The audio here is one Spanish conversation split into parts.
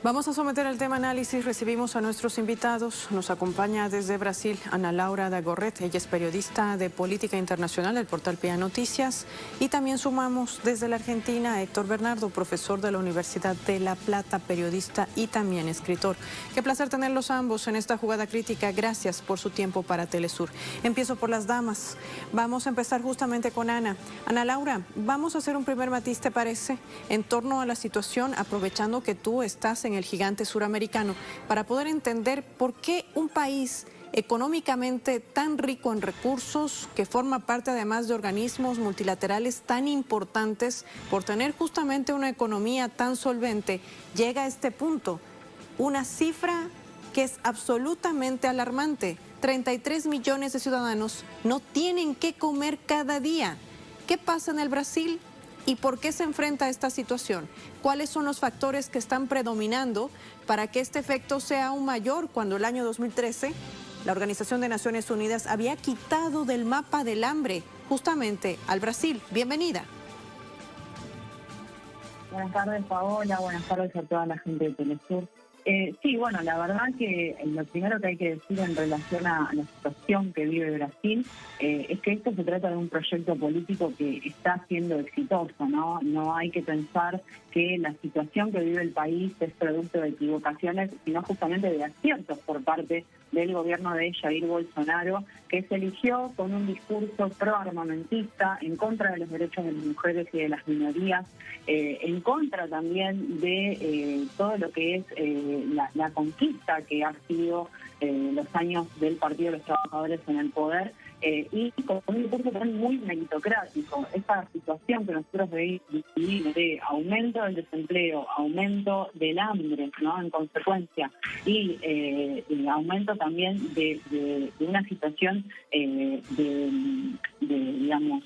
Vamos a someter el tema análisis. Recibimos a nuestros invitados. Nos acompaña desde Brasil Ana Laura da Gorret. Ella es periodista de política internacional del portal PIA Noticias. Y también sumamos desde la Argentina a Héctor Bernardo, profesor de la Universidad de La Plata, periodista y también escritor. Qué placer tenerlos ambos en esta jugada crítica. Gracias por su tiempo para Telesur. Empiezo por las damas. Vamos a empezar justamente con Ana. Ana Laura, vamos a hacer un primer matiz, ¿te parece? En torno a la situación, aprovechando que tú estás en el gigante suramericano, para poder entender por qué un país económicamente tan rico en recursos, que forma parte además de organismos multilaterales tan importantes, por tener justamente una economía tan solvente, llega a este punto. Una cifra que es absolutamente alarmante. 33 millones de ciudadanos no tienen qué comer cada día. ¿Qué pasa en el Brasil? ¿Y por qué se enfrenta a esta situación? ¿Cuáles son los factores que están predominando para que este efecto sea aún mayor cuando el año 2013 la Organización de Naciones Unidas había quitado del mapa del hambre justamente al Brasil? Bienvenida. Buenas tardes, Paola. Buenas tardes a toda la gente de Telesur. Sí, bueno, la verdad que lo primero que hay que decir en relación a la situación que vive Brasil es que esto se trata de un proyecto político que está siendo exitoso, ¿no? No hay que pensar que la situación que vive el país es producto de equivocaciones, sino justamente de aciertos por parte del gobierno de Jair Bolsonaro, que se eligió con un discurso proarmamentista, en contra de los derechos de las mujeres y de las minorías, en contra también de todo lo que es la conquista que ha sido los años del Partido de los Trabajadores en el poder, y con un discurso también muy meritocrático. Esta situación que nosotros vivimos de aumento del desempleo, aumento del hambre, ¿no?, en consecuencia, y aumento también de una situación digamos,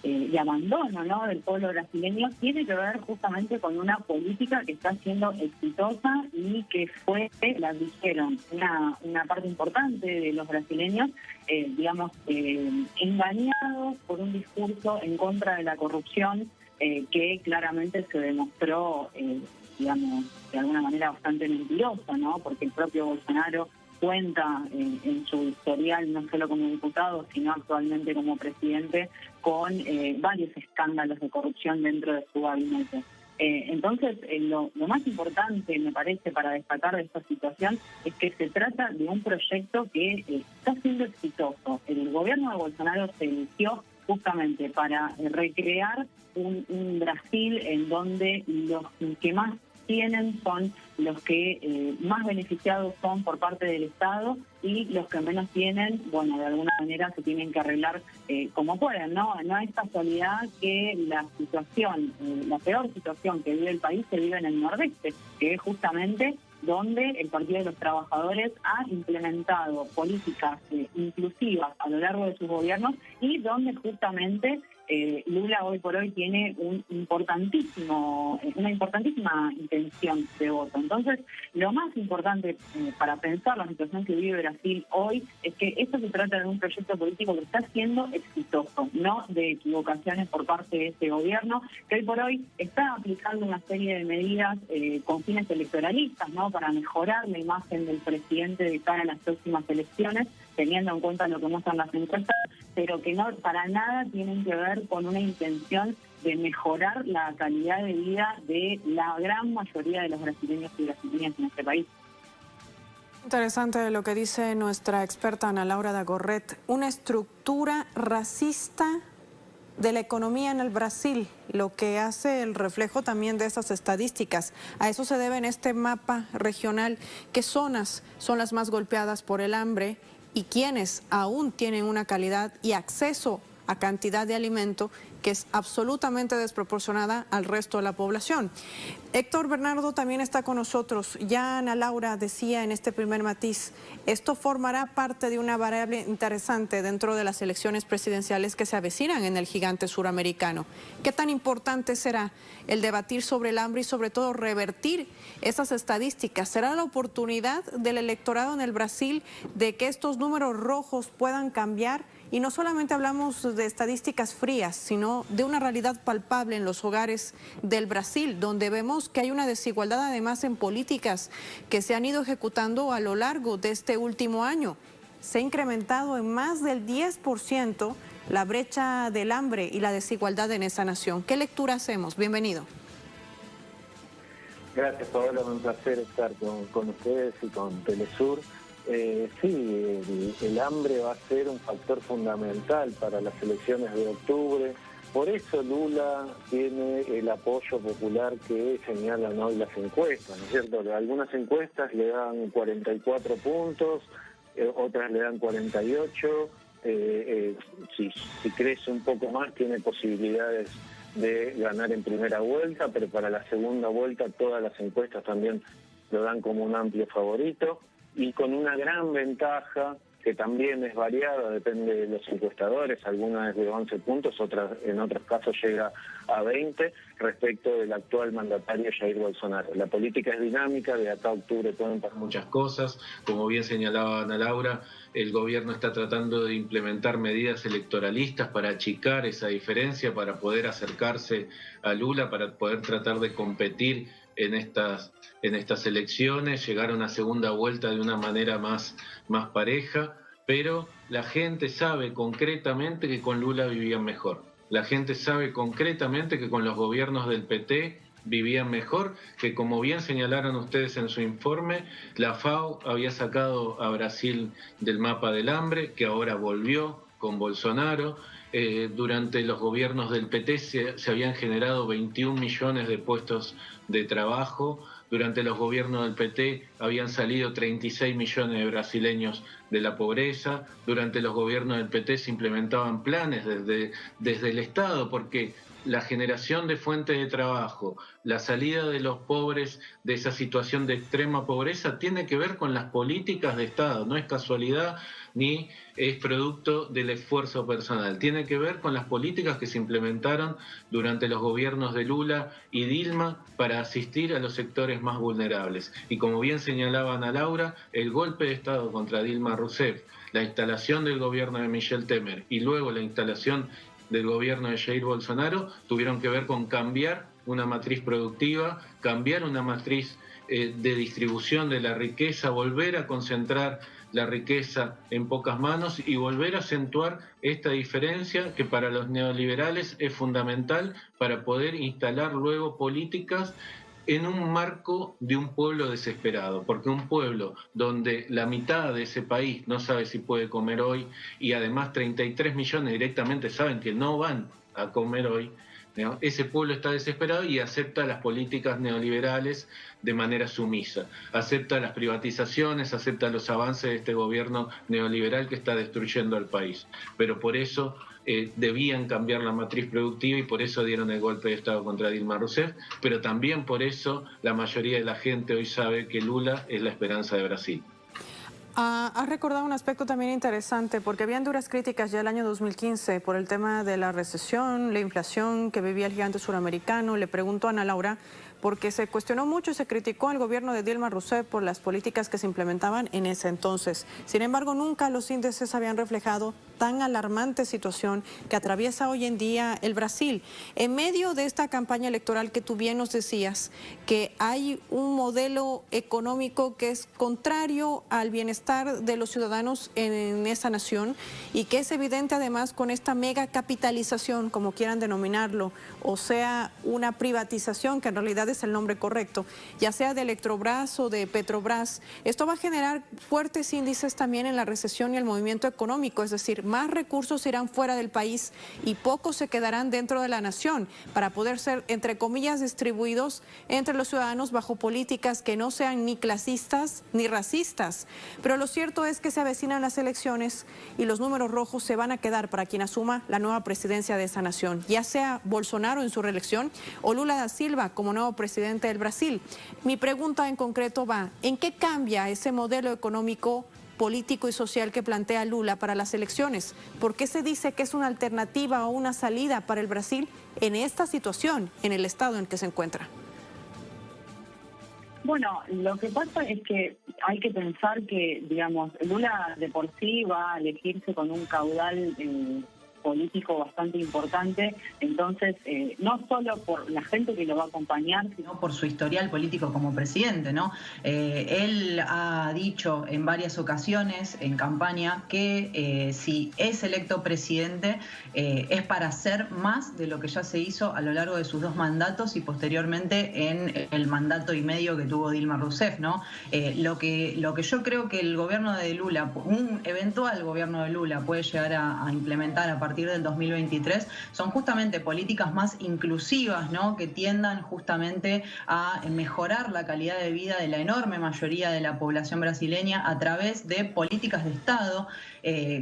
de abandono, ¿no?, del pueblo brasileño, tiene que ver justamente con una política que está siendo exitosa y que fue, la dijeron, una parte importante de los brasileños, digamos, engañados por un discurso en contra de la corrupción que claramente se demostró, digamos, de alguna manera bastante mentiroso, ¿no?, porque el propio Bolsonaro cuenta en su historial, no solo como diputado, sino actualmente como presidente, con varios escándalos de corrupción dentro de su gabinete. Entonces, lo más importante, me parece, para destacar de esta situación es que se trata de un proyecto que está siendo exitoso. El gobierno de Bolsonaro se eligió justamente para recrear un Brasil en donde los que más tienen son los que más beneficiados son por parte del Estado, y los que menos tienen, bueno, de alguna manera se tienen que arreglar como pueden, ¿no? No es casualidad que la situación, la peor situación que vive el país se vive en el nordeste, que es justamente donde el Partido de los Trabajadores ha implementado políticas inclusivas a lo largo de sus gobiernos, y donde justamente Lula hoy por hoy tiene una importantísima intención de voto. Entonces, lo más importante para pensar la situación que vive Brasil hoy es que esto se trata de un proyecto político que está siendo exitoso, no de equivocaciones por parte de este gobierno, que hoy por hoy está aplicando una serie de medidas con fines electoralistas, ¿no?, para mejorar la imagen del presidente de cara a las próximas elecciones, teniendo en cuenta lo que muestran las encuestas, pero que no para nada tienen que ver con una intención de mejorar la calidad de vida de la gran mayoría de los brasileños y brasileñas en este país. Interesante lo que dice nuestra experta Ana Laura da Gorret. Una estructura racista de la economía en el Brasil, lo que hace el reflejo también de esas estadísticas. A eso se debe en este mapa regional qué zonas son las más golpeadas por el hambre y quiénes aún tienen una calidad y acceso a cantidad de alimento que es absolutamente desproporcionada al resto de la población. Héctor Bernardo también está con nosotros. Ya Ana Laura decía en este primer matiz, esto formará parte de una variable interesante dentro de las elecciones presidenciales que se avecinan en el gigante suramericano. ¿Qué tan importante será el debatir sobre el hambre y sobre todo revertir esas estadísticas? ¿Será la oportunidad del electorado en el Brasil de que estos números rojos puedan cambiar Y no solamente hablamos de estadísticas frías, sino de una realidad palpable en los hogares del Brasil, donde vemos que hay una desigualdad además en políticas que se han ido ejecutando a lo largo de este último año. Se ha incrementado en más del 10% la brecha del hambre y la desigualdad en esa nación. ¿Qué lectura hacemos? Bienvenido. Gracias, Paola, un placer estar con ustedes y con Telesur. Sí, el hambre va a ser un factor fundamental para las elecciones de octubre. Por eso Lula tiene el apoyo popular que señalan hoy las encuestas, ¿no es cierto? Algunas encuestas le dan 44 puntos, otras le dan 48. Si crece un poco más tiene posibilidades de ganar en primera vuelta, pero para la segunda vuelta todas las encuestas también lo dan como un amplio favorito y con una gran ventaja que también es variada, depende de los encuestadores, algunas es de 11 puntos, otras en otros casos llega a 20 respecto del actual mandatario Jair Bolsonaro. La política es dinámica, de acá a octubre pueden pasar muchas cosas, como bien señalaba Ana Laura, el gobierno está tratando de implementar medidas electoralistas para achicar esa diferencia, para poder acercarse a Lula, para poder tratar de competir en estas elecciones, llegar a una segunda vuelta de una manera más pareja, pero la gente sabe concretamente que con Lula vivían mejor. La gente sabe concretamente que con los gobiernos del PT vivían mejor, que como bien señalaron ustedes en su informe, la FAO había sacado a Brasil del mapa del hambre, que ahora volvió con Bolsonaro. Durante los gobiernos del PT se habían generado 21 millones de puestos de trabajo. Durante los gobiernos del PT habían salido 36 millones de brasileños de la pobreza. Durante los gobiernos del PT se implementaban planes desde el Estado, porque la generación de fuentes de trabajo, la salida de los pobres de esa situación de extrema pobreza tiene que ver con las políticas de Estado, no es casualidad ni es producto del esfuerzo personal, tiene que ver con las políticas que se implementaron durante los gobiernos de Lula y Dilma para asistir a los sectores más vulnerables. Y como bien señalaba Ana Laura, el golpe de Estado contra Dilma Rousseff, la instalación del gobierno de Michel Temer y luego la instalación del gobierno de Jair Bolsonaro tuvieron que ver con cambiar una matriz productiva, cambiar una matriz de distribución de la riqueza, volver a concentrar la riqueza en pocas manos y volver a acentuar esta diferencia que para los neoliberales es fundamental para poder instalar luego políticas en un marco de un pueblo desesperado, porque un pueblo donde la mitad de ese país no sabe si puede comer hoy y además 33 millones directamente saben que no van a comer hoy, ¿no? Ese pueblo está desesperado y acepta las políticas neoliberales de manera sumisa, acepta las privatizaciones, acepta los avances de este gobierno neoliberal que está destruyendo al país. Pero por eso debían cambiar la matriz productiva y por eso dieron el golpe de Estado contra Dilma Rousseff, pero también por eso la mayoría de la gente hoy sabe que Lula es la esperanza de Brasil. Has recordado un aspecto también interesante, porque habían duras críticas ya el año 2015 por el tema de la recesión, la inflación que vivía el gigante suramericano. Le pregunto a Ana Laura, porque se cuestionó mucho y se criticó al gobierno de Dilma Rousseff por las políticas que se implementaban en ese entonces. Sin embargo, nunca los índices habían reflejado tan alarmante situación que atraviesa hoy en día el Brasil. En medio de esta campaña electoral que tú bien nos decías, que hay un modelo económico que es contrario al bienestar de los ciudadanos en esa nación y que es evidente además con esta mega capitalización, como quieran denominarlo, o sea, una privatización que en realidad es el nombre correcto, ya sea de Electrobras o de Petrobras. Esto va a generar fuertes índices también en la recesión y el movimiento económico, es decir, más recursos irán fuera del país y pocos se quedarán dentro de la nación para poder ser, entre comillas, distribuidos entre los ciudadanos bajo políticas que no sean ni clasistas ni racistas. Pero lo cierto es que se avecinan las elecciones y los números rojos se van a quedar para quien asuma la nueva presidencia de esa nación, ya sea Bolsonaro en su reelección o Lula da Silva como nuevo presidente del Brasil. Mi pregunta en concreto va, ¿en qué cambia ese modelo económico, político y social que plantea Lula para las elecciones? ¿Por qué se dice que es una alternativa o una salida para el Brasil en esta situación, en el estado en que se encuentra? Bueno, lo que pasa es que hay que pensar que, digamos, Lula de por sí va a elegirse con un caudal político bastante importante, entonces no solo por la gente que lo va a acompañar, sino por su historial político como presidente, ¿no? Él ha dicho en varias ocasiones en campaña que si es electo presidente es para hacer más de lo que ya se hizo a lo largo de sus 2 mandatos y posteriormente en el mandato y medio que tuvo Dilma Rousseff, ¿no? Lo que yo creo que el gobierno de Lula, un eventual gobierno de Lula puede llegar a implementar a partir del 2023 son justamente políticas más inclusivas, ¿no? Que tiendan justamente a mejorar la calidad de vida de la enorme mayoría de la población brasileña a través de políticas de Estado,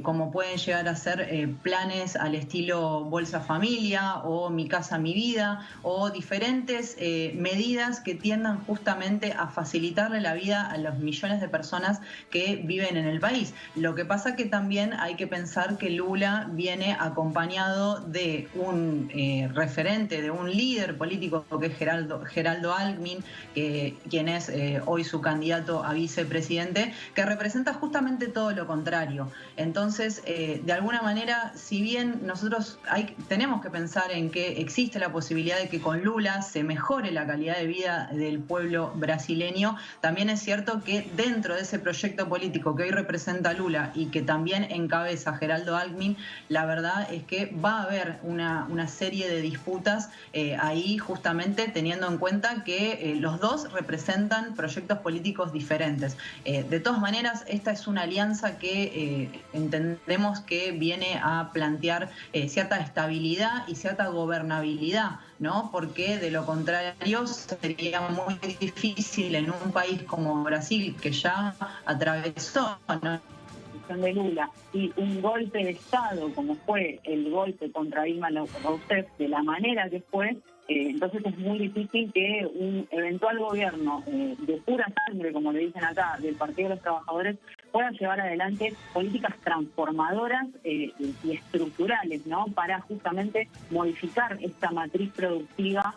como pueden llegar a ser planes al estilo Bolsa Familia o Mi Casa Mi Vida o diferentes medidas que tiendan justamente a facilitarle la vida a los millones de personas que viven en el país. Lo que pasa que también hay que pensar que Lula viene acompañado de un referente, de un líder político que es Geraldo Alckmin, quien es hoy su candidato a vicepresidente, que representa justamente todo lo contrario. Entonces, de alguna manera, si bien nosotros tenemos que pensar en que existe la posibilidad de que con Lula se mejore la calidad de vida del pueblo brasileño, también es cierto que dentro de ese proyecto político que hoy representa Lula y que también encabeza Geraldo Alckmin, la verdad es que va a haber una serie de disputas ahí, justamente teniendo en cuenta que los dos representan proyectos políticos diferentes. De todas maneras, esta es una alianza que entendemos que viene a plantear cierta estabilidad y cierta gobernabilidad, ¿no? Porque de lo contrario sería muy difícil en un país como Brasil, que ya atravesó, ¿no?, de Lula y un golpe de Estado como fue el golpe contra Dilma Rousseff de la manera que fue, entonces es muy difícil que un eventual gobierno de pura sangre, como le dicen acá, del Partido de los Trabajadores, pueda llevar adelante políticas transformadoras y estructurales, ¿no?, para justamente modificar esta matriz productiva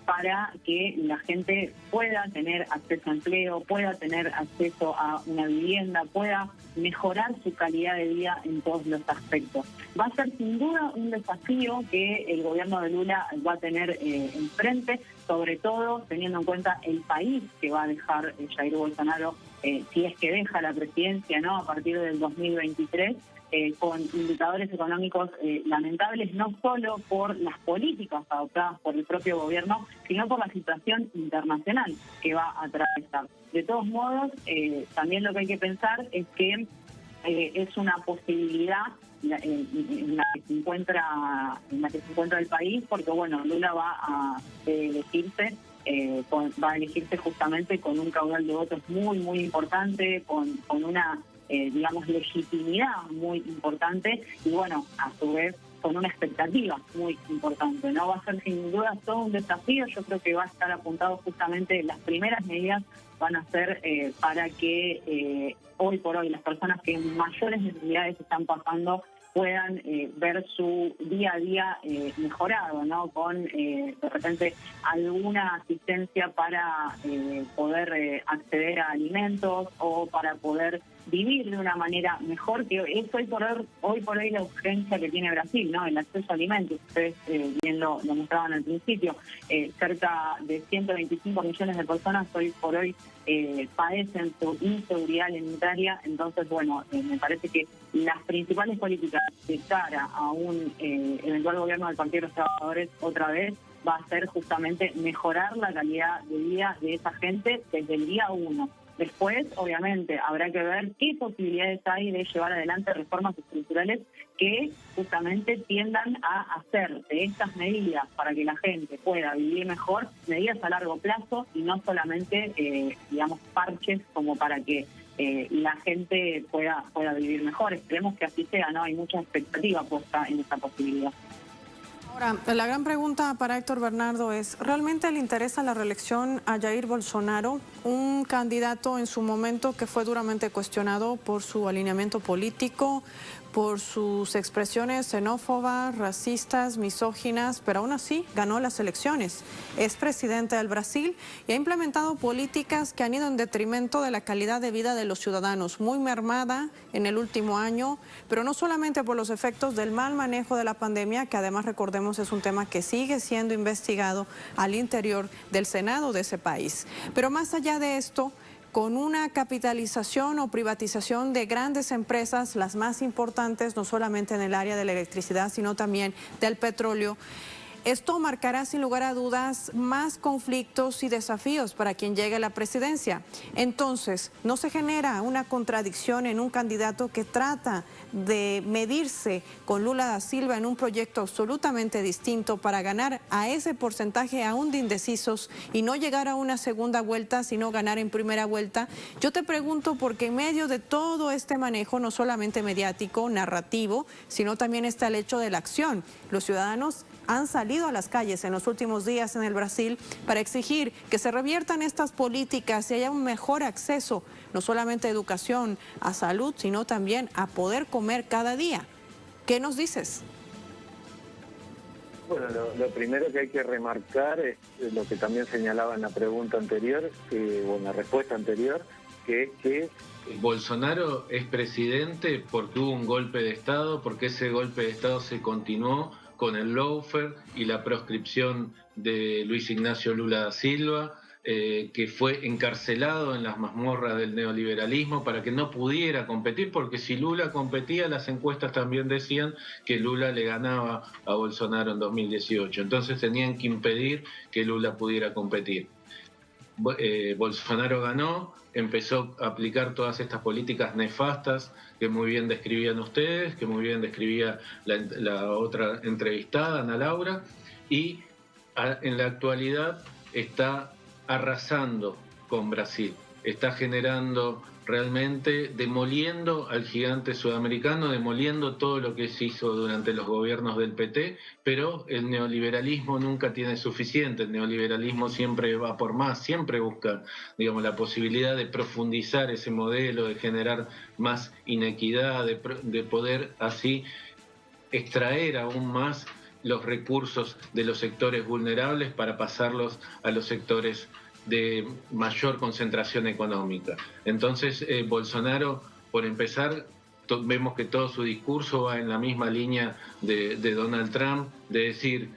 para que la gente pueda tener acceso a empleo, pueda tener acceso a una vivienda, pueda mejorar su calidad de vida en todos los aspectos. Va a ser sin duda un desafío que el gobierno de Lula va a tener enfrente, sobre todo teniendo en cuenta el país que va a dejar Jair Bolsonaro, si es que deja la presidencia, ¿no?, a partir del 2023, con indicadores económicos lamentables, no solo por las políticas adoptadas por el propio gobierno, sino por la situación internacional que va a atravesar. De todos modos, también lo que hay que pensar es que es una posibilidad en la que se encuentra el país, porque bueno, Lula va a elegirse justamente con un caudal de votos muy, muy importante, con una digamos, legitimidad muy importante y bueno, a su vez con una expectativa muy importante, ¿no? Va a ser sin duda todo un desafío. Yo creo que va a estar apuntado justamente, las primeras medidas van a ser para que hoy por hoy las personas que mayores necesidades están pasando puedan ver su día a día mejorado, ¿no?, con de repente alguna asistencia para poder acceder a alimentos o para poder vivir de una manera mejor, que es hoy por hoy la urgencia que tiene Brasil, ¿no?, el acceso a alimentos. Ustedes bien lo mostraban al principio, cerca de 125 millones de personas hoy por hoy padecen su inseguridad alimentaria. Entonces, bueno, me parece que las principales políticas de cara a un eventual gobierno del Partido de los Trabajadores otra vez va a ser justamente mejorar la calidad de vida de esa gente desde el día 1. Después, obviamente, habrá que ver qué posibilidades hay de llevar adelante reformas estructurales que justamente tiendan a hacer de estas medidas para que la gente pueda vivir mejor, medidas a largo plazo y no solamente, digamos, parches como para que la gente pueda vivir mejor. Esperemos que así sea, ¿no? Hay mucha expectativa puesta en esta posibilidad. Ahora, la gran pregunta para Héctor Bernardo es, ¿realmente le interesa la reelección a Jair Bolsonaro? Un un candidato en su momento que fue duramente cuestionado por su alineamiento político, por sus expresiones xenófobas, racistas, misóginas, pero aún así ganó las elecciones. Es presidente del Brasil y ha implementado políticas que han ido en detrimento de la calidad de vida de los ciudadanos, muy mermada en el último año, pero no solamente por los efectos del mal manejo de la pandemia, que además recordemos es un tema que sigue siendo investigado al interior del Senado de ese país. Pero más allá de esto, con una capitalización o privatización de grandes empresas, las más importantes, no solamente en el área de la electricidad, sino también del petróleo. Esto marcará sin lugar a dudas más conflictos y desafíos para quien llegue a la presidencia. Entonces, ¿no se genera una contradicción en un candidato que trata de medirse con Lula da Silva en un proyecto absolutamente distinto para ganar a ese porcentaje aún de indecisos y no llegar a una segunda vuelta, sino ganar en primera vuelta? Yo te pregunto porque en medio de todo este manejo, no solamente mediático, narrativo, sino también está el hecho de la acción. Los ciudadanos han salido a las calles en los últimos días en el Brasil para exigir que se reviertan estas políticas y haya un mejor acceso, no solamente a educación, a salud, sino también a poder comer cada día. ¿Qué nos dices? Bueno, lo primero que hay que remarcar es lo que también señalaba en la pregunta anterior, o en la respuesta anterior, que es que Bolsonaro es presidente porque hubo un golpe de Estado, porque ese golpe de Estado se continuó con el lawfare y la proscripción de Luis Ignacio Lula da Silva, que fue encarcelado en las mazmorras del neoliberalismo para que no pudiera competir, porque si Lula competía, las encuestas también decían que Lula le ganaba a Bolsonaro en 2018. Entonces tenían que impedir que Lula pudiera competir. Bolsonaro ganó, empezó a aplicar todas estas políticas nefastas que muy bien describían ustedes, que muy bien describía la otra entrevistada, Ana Laura, y en la actualidad está arrasando con Brasil, está generando realmente, demoliendo al gigante sudamericano, demoliendo todo lo que se hizo durante los gobiernos del PT, pero el neoliberalismo nunca tiene suficiente, el neoliberalismo siempre va por más, siempre busca, digamos, la posibilidad de profundizar ese modelo, de generar más inequidad, de poder así extraer aún más los recursos de los sectores vulnerables para pasarlos a los sectores de mayor concentración económica. Entonces, Bolsonaro, por empezar, vemos que todo su discurso va en la misma línea de Donald Trump, de decir,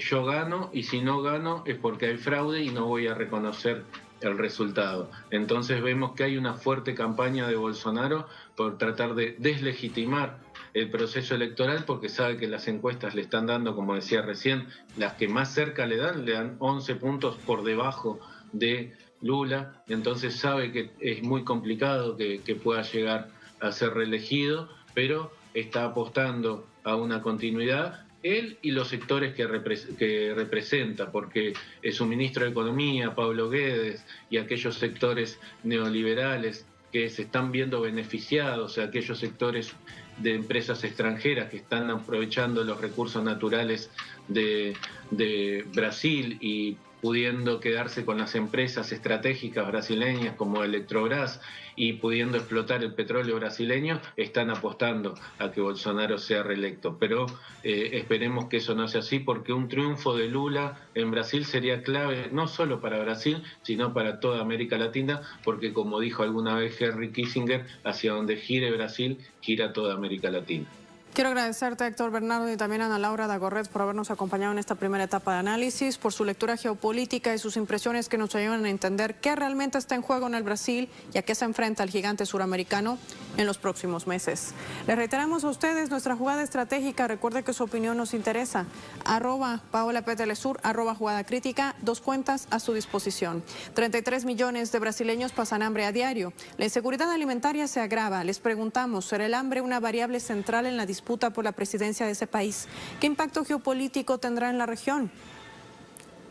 yo gano y si no gano es porque hay fraude y no voy a reconocer el resultado. Entonces vemos que hay una fuerte campaña de Bolsonaro por tratar de deslegitimar el proceso electoral, porque sabe que las encuestas le están dando, como decía recién, las que más cerca le dan 11 puntos por debajo de Lula, entonces sabe que es muy complicado que pueda llegar a ser reelegido, pero está apostando a una continuidad, él y los sectores que representa, porque su ministro de Economía, Pablo Guedes, y aquellos sectores neoliberales que se están viendo beneficiados, aquellos sectores de empresas extranjeras que están aprovechando los recursos naturales de Brasil y pudiendo quedarse con las empresas estratégicas brasileñas como Electrobras y pudiendo explotar el petróleo brasileño, están apostando a que Bolsonaro sea reelecto. Pero esperemos que eso no sea así, porque un triunfo de Lula en Brasil sería clave no solo para Brasil, sino para toda América Latina, porque como dijo alguna vez Henry Kissinger, hacia donde gire Brasil, gira toda América Latina. Quiero agradecerte, Héctor Bernardo, y también a Ana Laura Dagorret por habernos acompañado en esta primera etapa de análisis, por su lectura geopolítica y sus impresiones que nos ayudan a entender qué realmente está en juego en el Brasil y a qué se enfrenta el gigante suramericano en los próximos meses. Les reiteramos a ustedes nuestra jugada estratégica. Recuerde que su opinión nos interesa. @PaolaPTelesur, @Jugada Crítica, 2 cuentas a su disposición. 33 millones de brasileños pasan hambre a diario. La inseguridad alimentaria se agrava. Les preguntamos, ¿será el hambre una variable central en la disputa por la presidencia de ese país? ¿Qué impacto geopolítico tendrá en la región?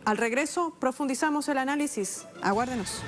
Al regreso, profundizamos el análisis. Aguárdenos.